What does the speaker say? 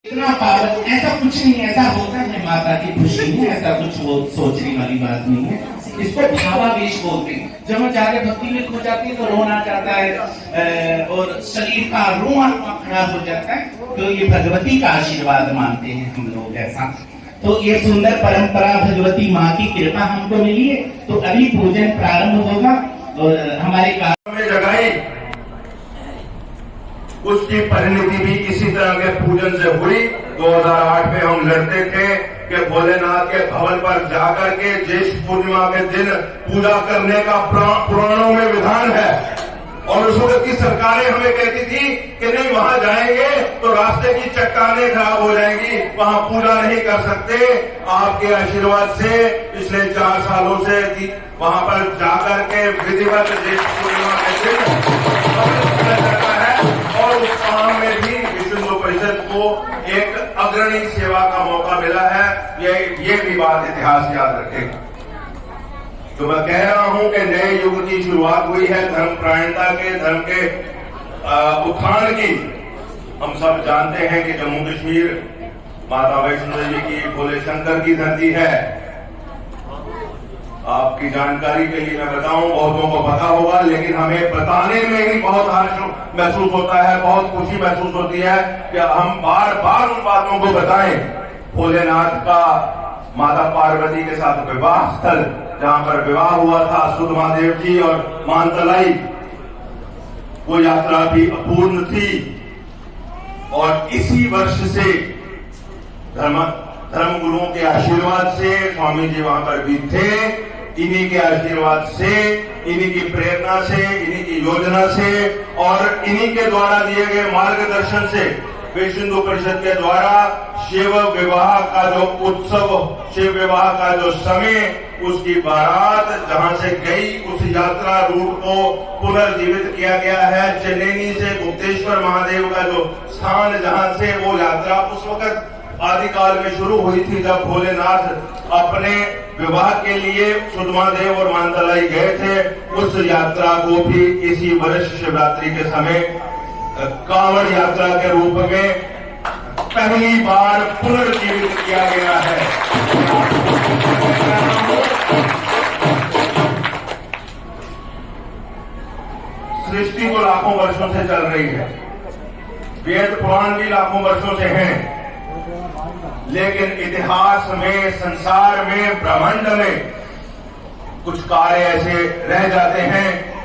इतना पावन ऐसा कुछ नहीं, ऐसा होता है माता की खुशी में, ऐसा कुछ वो सोचने वाली बात नहीं है। इसको भावावेश बोलते हैं। जब हम ज्यादा भक्ति में खो जाती है तो रोना आ जाता है और शरीर का रोआ खड़ा हो जाता है, तो ये भगवती का आशीर्वाद मानते हैं हम लोग ऐसा। तो ये सुंदर परंपरा भगवती माँ की कृपा हमको मिली है। तो अभी पूजन प्रारंभ होगा और हमारे जगाई उसकी परिणति भी इसी तरह के पूजन से हुई। 2008 में हम लड़ते थे कि भोलेनाथ के भवन पर जाकर के ज्येष्ठ पूर्णिमा के दिन पूजा करने का पुराणों में विधान है, और उस वक्त की सरकारें हमें कहती थी कि नहीं, वहां जाएंगे तो रास्ते की चट्टानें खराब हो जाएंगी, वहां पूजा नहीं कर सकते। आपके आशीर्वाद से पिछले 4 सालों से वहां पर जाकर के विधिवत ज्येष्ठ पूर्णिमा के दिन जाता है, और उस काम में भी विश्व हिंदू परिषद को एक अग्रणी सेवा का मौका मिला है। ये भी बात इतिहास याद रखेगा। तो मैं कह रहा हूं कि नए युग की शुरुआत हुई है, धर्म प्रायणता के, धर्म के उत्थान की। हम सब जानते हैं कि जम्मू कश्मीर माता वैष्णो देवी की भोले शंकर की धरती है। आपकी जानकारी के लिए मैं बताऊं, बहुतों को पता होगा, लेकिन हमें बताने में ही बहुत हर्ष महसूस होता है, बहुत खुशी महसूस होती है कि हम बार बार उन बातों को बताएं। भोलेनाथ का माता पार्वती के साथ विवाह स्थल, जहां पर विवाह हुआ था सुधमादेव जी और मानतलाई, वो यात्रा भी अपूर्ण थी। और इसी वर्ष से धर्म गुरुओं के आशीर्वाद से स्वामी जी वहां पर भी थे। इन्हीं के आशीर्वाद से, इन्हीं की प्रेरणा से, इन्हीं की योजना से और इन्हीं के द्वारा दिए गए मार्गदर्शन से विश्व हिंदू परिषद के द्वारा शिव विवाह का जो उत्सव, शिव विवाह का जो समय, उसकी बारात जहां से गई, उस यात्रा रूट को पुनर्जीवित किया गया है। चेन्नई से गुप्तेश्वर महादेव का जो स्थान, जहां से वो यात्रा उस वक्त आदिकाल में शुरू हुई थी, जब भोलेनाथ अपने विवाह के लिए सुधमादेव और मानतलाई गए थे, उस यात्रा को भी इसी वर्ष शिवरात्रि के समय कांवड़ यात्रा के रूप में पहली बार पुनर्जीवित किया गया है। सृष्टि तो लाखों वर्षों से चल रही है, वेद पुराण भी लाखों वर्षों से हैं, लेकिन इतिहास में, संसार में, ब्रह्मांड में कुछ कार्य ऐसे रह जाते हैं